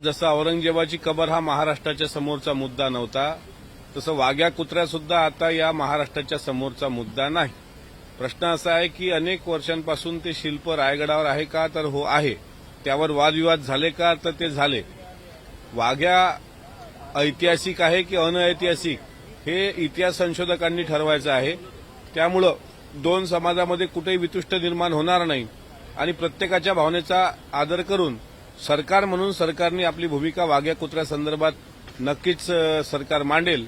जसं औरंगजेबाची कबर हा महाराष्ट्राच्या समोरचा मुद्दा नव्हता, तसं वाघ्या कुत्र्या सुद्धा आता या महाराष्ट्राच्या समोरचा मुद्दा नाही. प्रश्न असा आहे की अनेक वर्षांपासून ते शिल्प रायगडावर आहे का, तर हो आहे. त्यावर वादविवाद झाले का, तर ते झाले. वाघ्या ऐतिहासिक आहे की अनऐतिहासिक हे इतिहास संशोधकांनी ठरवायचं आहे. त्यामुळं दोन समाजामध्ये कुठेही वितुष्ट निर्माण होणार नाही आणि प्रत्येकाच्या भावनेचा आदर करून सरकार म्हणून सरकारने आपली भूमिका वाघ्या कुत्र्या संदर्भात नक्कीच सरकार मांडेल.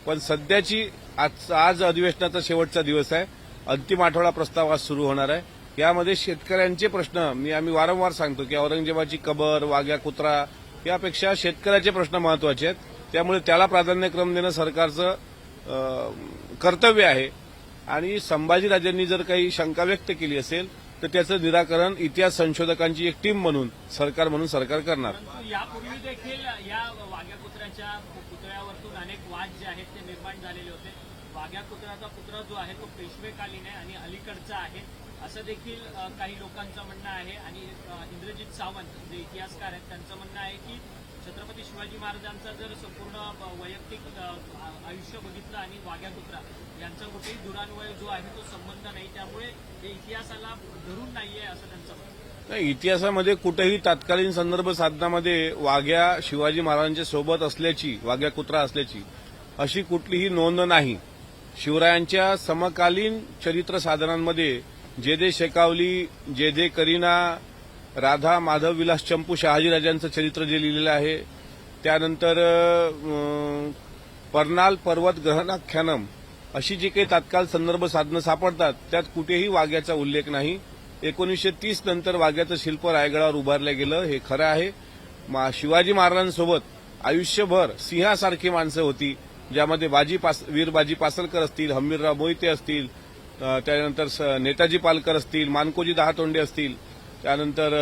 पण सध्याची आज अधिवेशनाचा शेवटचा दिवस आहे. अंतिम आठवडा प्रस्ताव आज सुरू होणार आहे. यामध्ये शेतकऱ्यांचे प्रश्न आम्ही वारंवार सांगतो की औरंगजेबाची कबर, वाघ्या कुत्रा यापेक्षा शेतकऱ्याचे प्रश्न महत्वाचे आहेत. त्यामुळे त्याला प्राधान्यक्रम देणं सरकारचं कर्तव्य आहे. आणि संभाजीराजांनी जर काही शंका व्यक्त केली असेल तर त्याचं निराकरण इतिहास संशोधकांची एक टीम म्हणून सरकार करणार. यापूर्वी देखील या वाघ्या कुत्र्याच्या पुतळ्यावरतून अनेक वाद जे आहेत ते निर्माण झालेले होते. वाघ्या कुत्र्याचा पुतळा जो आहे तो पेशवेकालीन आहे आणि अलीकडचा आहे असं देखील काही लोकांचं म्हणणं आहे. आणि इंद्रजित सावंत जे इतिहासकार आहेत त्यांचं म्हणणं आहे की छत्रपती शिवाजी महाराजांचा जर संपूर्ण वैयक्तिक आयुष्य बघितलं आणि वाघ्या कुत्रा यांचा कुठेही दुरान्वय जो आहे तो संबंध नाही, त्यामुळे हे इतिहासाला धरून नाहीये असं त्यांचं म्हणणं. नाही, इतिहासामध्ये कुठेही तत्कालीन संदर्भ साधनामध्ये वाघ्या शिवाजी महाराजांच्या सोबत असल्याची, वाघ्या कुत्रा असल्याची अशी कुठलीही नोंद नाही. शिवरायांच्या समकालीन चरित्र साधनांमध्ये जेदे शेकावली, जेदे करीना, राधा माधव विलास चंपू शहाजीराजांचं चरित्र जे लिहिलेलं आहे, त्यानंतर पर्नाल पर्वत ग्रहणाख्यानम अशी जी काही तात्काळ संदर्भ साधनं सापडतात त्यात कुठेही वाघ्याचा उल्लेख नाही. 1930 नंतर वाघ्याचं शिल्प रायगडावर उभारलं गेलं हे खरं आहे. शिवाजी महाराजांसोबत आयुष्यभर सिंहासारखी माणसं होती, ज्यामध्ये वीर बाजी पासलकर असतील, हंबीरराव मोहिते असतील, त्यानंतर नेताजी पालकर असतील, मानकोजी दहातोंडे असतील, त्यानंतर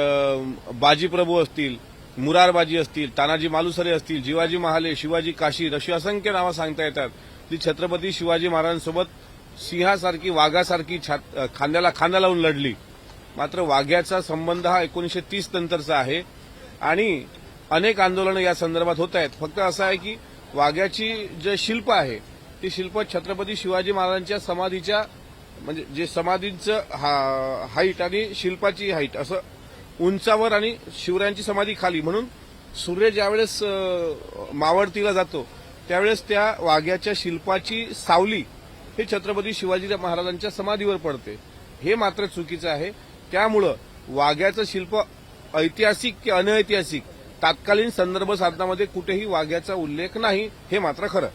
बाजीप्रभू असतील, मुरारबाजी असतील, तानाजी मालुसरे असतील, जिवाजी महाले, शिवाजी काशीद अशी असंख्य नावं सांगता येतात. ती छत्रपती शिवाजी महाराजांसोबत सिंहासारखी, वाघासारखी खांद्याला खांदा लावून लढली. मात्र वाघ्याचा संबंध हा 1930 नंतरचा आहे आणि अनेक आंदोलनं या संदर्भात होत आहेत. फक्त असं आहे की वाघ्याची जे शिल्प आहे ते शिल्प छत्रपती शिवाजी महाराजांच्या समाधीच्या, म्हणजे जे समाधींचं हाईट आणि शिल्पाची हाईट असं उंचावर आणि शिवरायांची समाधी खाली, म्हणून सूर्य ज्यावेळेस मावळतीला जातो त्यावेळेस त्या वाघ्याच्या शिल्पाची सावली हे छत्रपती शिवाजी महाराजांच्या समाधीवर पडते. हे मात्र चुकीचं आहे. त्यामुळं वाघ्याचं शिल्प ऐतिहासिक की अनऐतिहासिक तात्कालीन संदर्भ साधनामध्ये कुठेही वाघ्याचा उल्लेख नाही, हे मात्र खरं.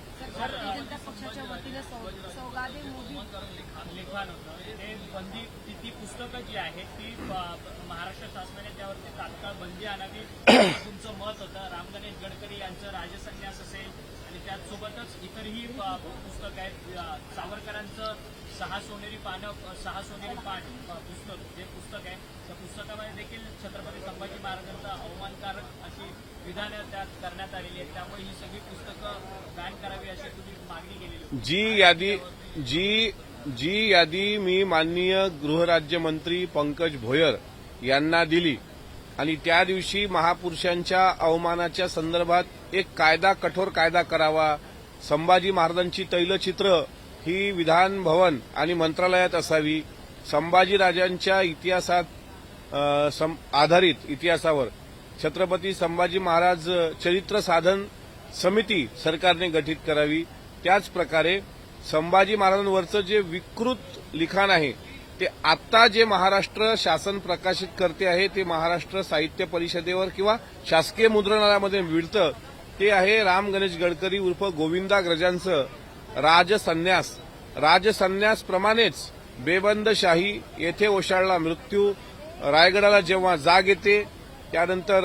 ती पुस्तकं जी आहेत ती महाराष्ट्र शासनाने त्यावरती तात्काळ बंदी आणावी तुमचं मत होतं. राम गणेश गडकरी यांचं राजसन्यास असेल आणि त्याचसोबतच इतरही पुस्तक आहेत. सावरकरांचं 6 सोनेरी पान पुस्तक आहे. त्या पुस्तकामध्ये देखील छत्रपती संभाजी महाराजांचा अवमानकारक अशी विधानं त्यात करण्यात आलेली आहेत. त्यामुळे ही सगळी पुस्तकं बॅन करावी अशी तुम्ही मागणी केलेली होती. जी यादी मी माननीय गृहराज्यमंत्री पंकज भोयर यांना दिली आणि त्या दिवशी महापुरुषांच्या अवमानाच्या संदर्भात एक कठोर कायदा करावा, संभाजी महाराजांची तैलचित्र ही विधान भवन आणि मंत्रालयात असावी, संभाजीराजांच्या इतिहासात आधारित इतिहासावर छत्रपती संभाजी महाराज चरित्र साधन समिती सरकारने गठीत करावी. त्याचप्रकारे संभाजी महाराजांवरचं जे विकृत लिखाण आहे ते आता जे महाराष्ट्र शासन प्रकाशित करते आहे ते महाराष्ट्र साहित्य परिषदेवर किंवा शासकीय मुद्रणालयामध्ये मिळतं ते आहे राम गणेश गडकरी उर्फ गोविंदाग्रजांचं राजसन्यास. राजसन्यासप्रमाणेच बेबंदशाही, येथे ओशाळला मृत्यू, रायगडाला जेव्हा जाग येते, त्यानंतर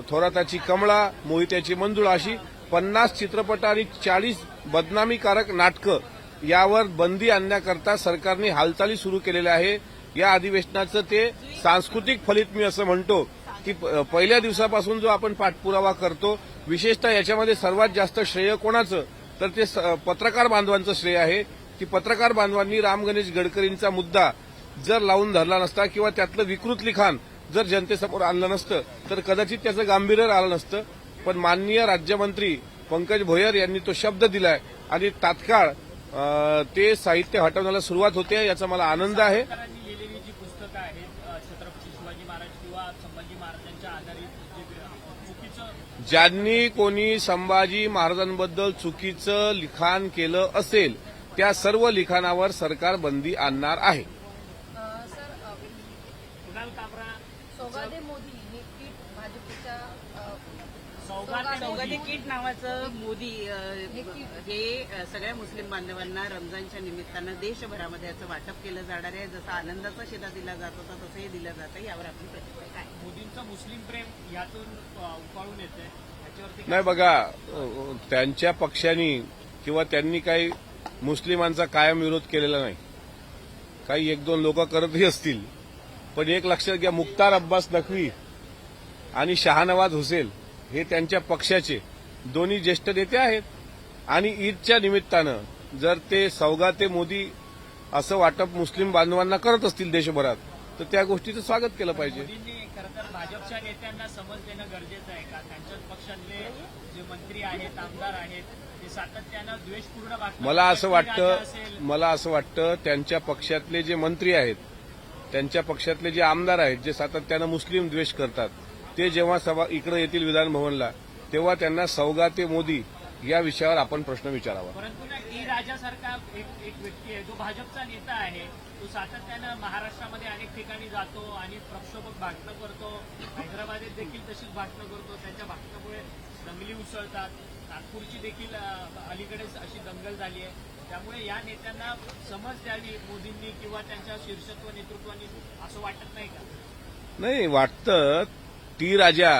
थोराताची कमळा, मोहित्याची मंजुळा अशी 50 चित्रपट आणि 40 बदनामीकारक नाटकं यावर बंदी आणण्याकरता सरकारने हालचाली सुरू केलेल्या आहे. या अधिवेशनाचं ते सांस्कृतिक फलित मी असं म्हणतो की पहिल्या दिवसापासून जो आपण पाठपुरावा करतो, विशेषतः याच्यामध्ये सर्वात जास्त श्रेय कोणाचं, तर ते पत्रकार बांधवांचं श्रेय आहे की पत्रकार बांधवांनी राम गणेश गडकरींचा मुद्दा जर लावून धरला नसता किंवा त्यातलं विकृत लिखाण जर जनतेसमोर आणलं नसतं तर कदाचित त्याचं गांभीर्य आलं नसतं. पण माननीय राज्यमंत्री पंकज भोयर यांनी तो शब्द दिलाय आणि तात्काळ ते साहित्य हटवण्याला सुरुवात होते, याचा मला आनंद आहे. सावरकरांनी लिहिलेली जी पुस्तकं आहेत छत्रपती शिवाजी महाराज किंवा संभाजी महाराजांच्या आधारित जे चुकीचं ज्यांनी कोणी संभाजी महाराजांबद्दल चुकीचं लिखाण केलं असेल त्या सर्व लिखाणावर सरकार बंदी आणणार आहे. सर, कुणाल कामरा सौगाते मोदी हे किट भाजपच्या सौगाते किट नावाचं मोदी हे सगळ्या मुस्लिम बांधवांना रमजानच्या निमित्तानं देशभरामध्ये याचं वाटप केलं जाणार आहे. जसा आनंदाचा शिधा दिला जात होता तसं हे दिलं जातं. यावर आपली प्रतिक्रिया काय? मोदींचं मुस्लिम प्रेम यातून उफाळून येतंय, याच्यावरती नाही बघा, त्यांच्या पक्षांनी किंवा त्यांनी काही मुस्लिमांचा कायम विरोध केलेला नाही. काही एक दोन लोक करतही असतील, पण एक लक्षात घ्या, मुख्तार अब्बास नक्वी आणि शहानवाज हुसेन हे त्यांच्या पक्षाचे दोन्ही ज्येष्ठ नेते आहेत. आणि ईदच्या निमित्तानं जर ते सौगाते मोदी असं वाटप मुस्लिम बांधवांना करत असतील देशभरात, तर त्या गोष्टीचं स्वागत केलं पाहिजे. मोदींनी खरं तर भाजपच्या नेत्यांना समज देणं गरजेचं आहे का? त्यांच्याच पक्षातले जे मंत्री आहेत, आमदार आहेत, ते सातत्यानं द्वेषपूर्ण वागतात. मला असं वाटतं त्यांच्या पक्षातले जे मंत्री आहेत, त्यांच्या पक्षातले जे आमदार आहेत, जे सातत्यानं मुस्लिम द्वेष करतात, ते जेव्हा इकडे येतील विधान भवनला, तेव्हा त्यांना सौगाते मोदी या विषयावर आपण प्रश्न विचारावा. परंतु ना टी राजासारखा एक व्यक्ती आहे जो भाजपचा नेता आहे, तो सातत्यानं महाराष्ट्रामध्ये अनेक ठिकाणी जातो आणि प्रक्षोभक भाषणं करतो. हैदराबादेत देखील तशीच भाषणं करतो. त्यांच्या भाषणामुळे दंगली उसळतात. नागपूरची देखील अलीकडेच अशी दंगल झाली आहे. त्यामुळे या नेत्यांना समज द्यावी मोदींनी किंवा त्यांच्या शीर्षत्व नेतृत्वानी, असं वाटत नाही का? नाही वाटतं. टी राजा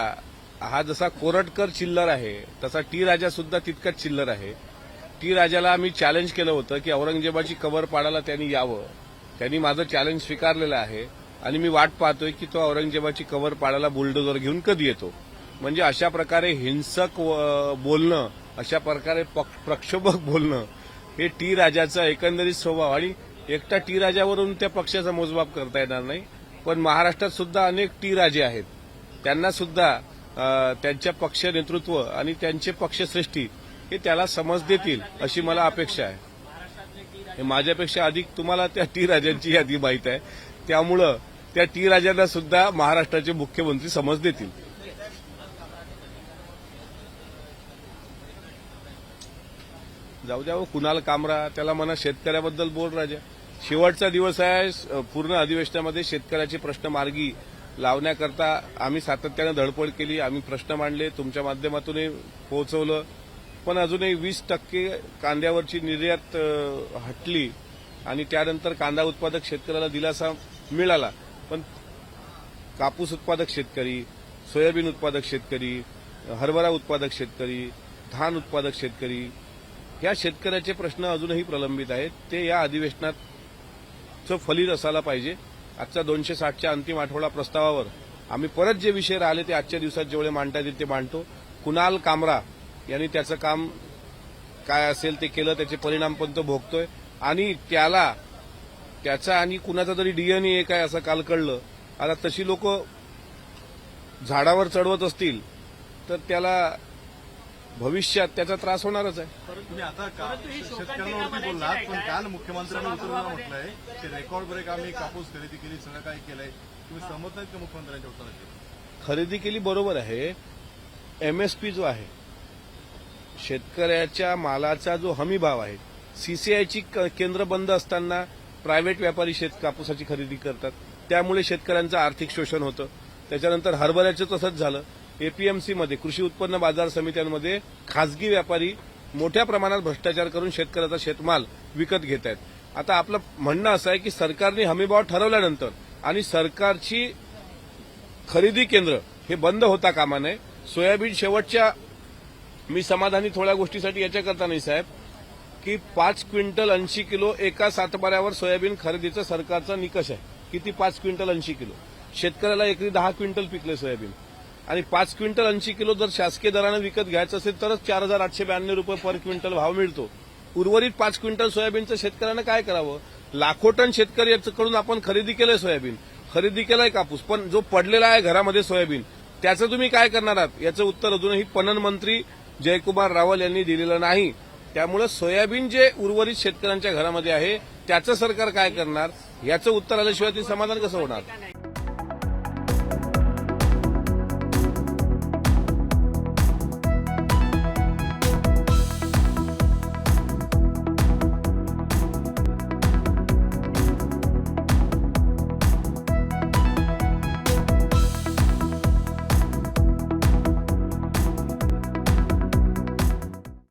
हा जसा कोरटकर चिल्लर आहे तसा टी राजा सुद्धा तितकाच चिल्लर आहे. टी राजाला आम्ही चॅलेंज केलं होतं की औरंगजेबाची कबर पाडायला त्यांनी यावं. त्यांनी माझं चॅलेंज स्वीकारलेलं आहे आणि मी वाट पाहतोय की तो औरंगजेबाची कबर पाडायला बुलडोजर घेऊन कधी येतो. म्हणजे अशा प्रकारे हिंसक बोलणं, अशा प्रकारे प्रक्षोभक बोलणं हे टी राजाचा एकंदरीत स्वभाव. आणि एकटा टी राजावरून त्या पक्षाचा मोजमाप करता येणार नाही. पण महाराष्ट्रात सुद्धा अनेक टी राजे आहेत. त्यांना सुद्धा त्यांच्या पक्ष नेतृत्व आणि त्यांचे पक्षश्रेष्ठी हे त्याला समज देतील अशी मला अपेक्षा आहे. हे माझ्यापेक्षा अधिक तुम्हाला त्या टी राजांची यादी माहीत आहे. त्यामुळं त्या टी राजांना सुद्धा महाराष्ट्राचे मुख्यमंत्री समज देतील. जाऊ द्या कुणाल कामरा, त्याला म्हणा शेतकऱ्याबद्दल बोल राजा. शेवटचा दिवस आहे. पूर्ण अधिवेशनामध्ये शेतकऱ्याचे प्रश्न मार्गी लावण्याकरता आम्ही सातत्यानं धडपड केली. आम्ही प्रश्न मांडले, तुमच्या माध्यमातूनही पोहोचवलं. पण अजूनही 20% कांद्यावरची निर्यात हटली आणि त्यानंतर कांदा उत्पादक शेतकऱ्याला दिलासा मिळाला. पण कापूस उत्पादक शेतकरी, सोयाबीन उत्पादक शेतकरी, हरभरा उत्पादक शेतकरी, धान उत्पादक शेतकरी, या शेतकऱ्याचे प्रश्न अजूनही प्रलंबित आहेत. ते या अधिवेशनाचं फलित असायला पाहिजे. आजच्या 260च्या अंतिम आठवडा प्रस्तावावर आम्ही परत जे विषय राहिले ते आजच्या दिवसात जेवढे मांडता येतील ते मांडतो. कुणाल कामरा यांनी त्याचं काम काय असेल ते केलं, त्याचे परिणाम पण तो भोगतोय. आणि त्याचा आणि कुणाचा तरी डीएनए काय असं काल कळलं. आता तशी लोक झाडावर चढवत असतील तर त्याला भविष्यात त्याचा त्रास होणारच आहे. तुम्ही आता शेतकऱ्यांवरती बोललात, पण काल मुख्यमंत्र्यांनी उत्तराला म्हटलंय की रेकॉर्ड ब्रेक आम्ही कापूस खरेदी केली, सगळं काही केलंय. तुम्ही सहमत नाहीत का मुख्यमंत्र्यांच्या उत्तराची? खरेदी केली बरोबर आहे. एमएसपी जो आहे, शेतकऱ्याच्या मालाचा जो हमी भाव आहे, सीसीआयची केंद्र बंद असताना प्रायव्हेट व्यापारी कापूसाची खरेदी करतात. त्यामुळे शेतकऱ्यांचं आर्थिक शोषण होतं. त्याच्यानंतर हरभऱ्याचं तसंच झालं. एपीएमसीमध्ये, कृषी उत्पन्न बाजार समित्यांमध्ये खासगी व्यापारी मोठ्या प्रमाणात भ्रष्टाचार करून शेतकऱ्याचा शेतमाल विकत घेत आहेत. आता आपलं म्हणणं असं आहे की सरकारने हमीभाव ठरवल्यानंतर आणि सरकारची खरेदी केंद्र हे बंद होता कामा नये. सोयाबीन शेवटच्या, मी समाधानी थोड्या गोष्टीसाठी याच्याकरता नाही साहेब, की 5 क्विंटल 80 किलो एका सातबाऱ्यावर सोयाबीन खरेदीचा सरकारचा निकष आहे. किती? 5 क्विंटल 80 किलो. शेतकऱ्याला एकरी 10 क्विंटल पिकले सोयाबीन. आणि 5 क्विंटल 80 किलो जर शासकीय दरानं विकत घ्यायचं असेल तरच 4,892 रुपये पर क्विंटल भाव मिळतो. उर्वरित 5 क्विंटल सोयाबीनचं शेतकऱ्यानं काय करावं? लाखो टन शेतकऱ्याकडून आपण खरेदी केलंय सोयाबीन. खरेदी केलाय कापूस, पण जो पडलेला आहे घरामध्ये सोयाबीन त्याचं तुम्ही काय करणार आहात याचं उत्तर अजूनही पणन मंत्री जयकुमार रावल यांनी दिलेलं नाही. त्यामुळे सोयाबीन जे उर्वरित शेतकऱ्यांच्या घरामध्ये आहे त्याचं सरकार काय करणार याचं उत्तर आल्याशिवाय ते समाधान कसं होणार.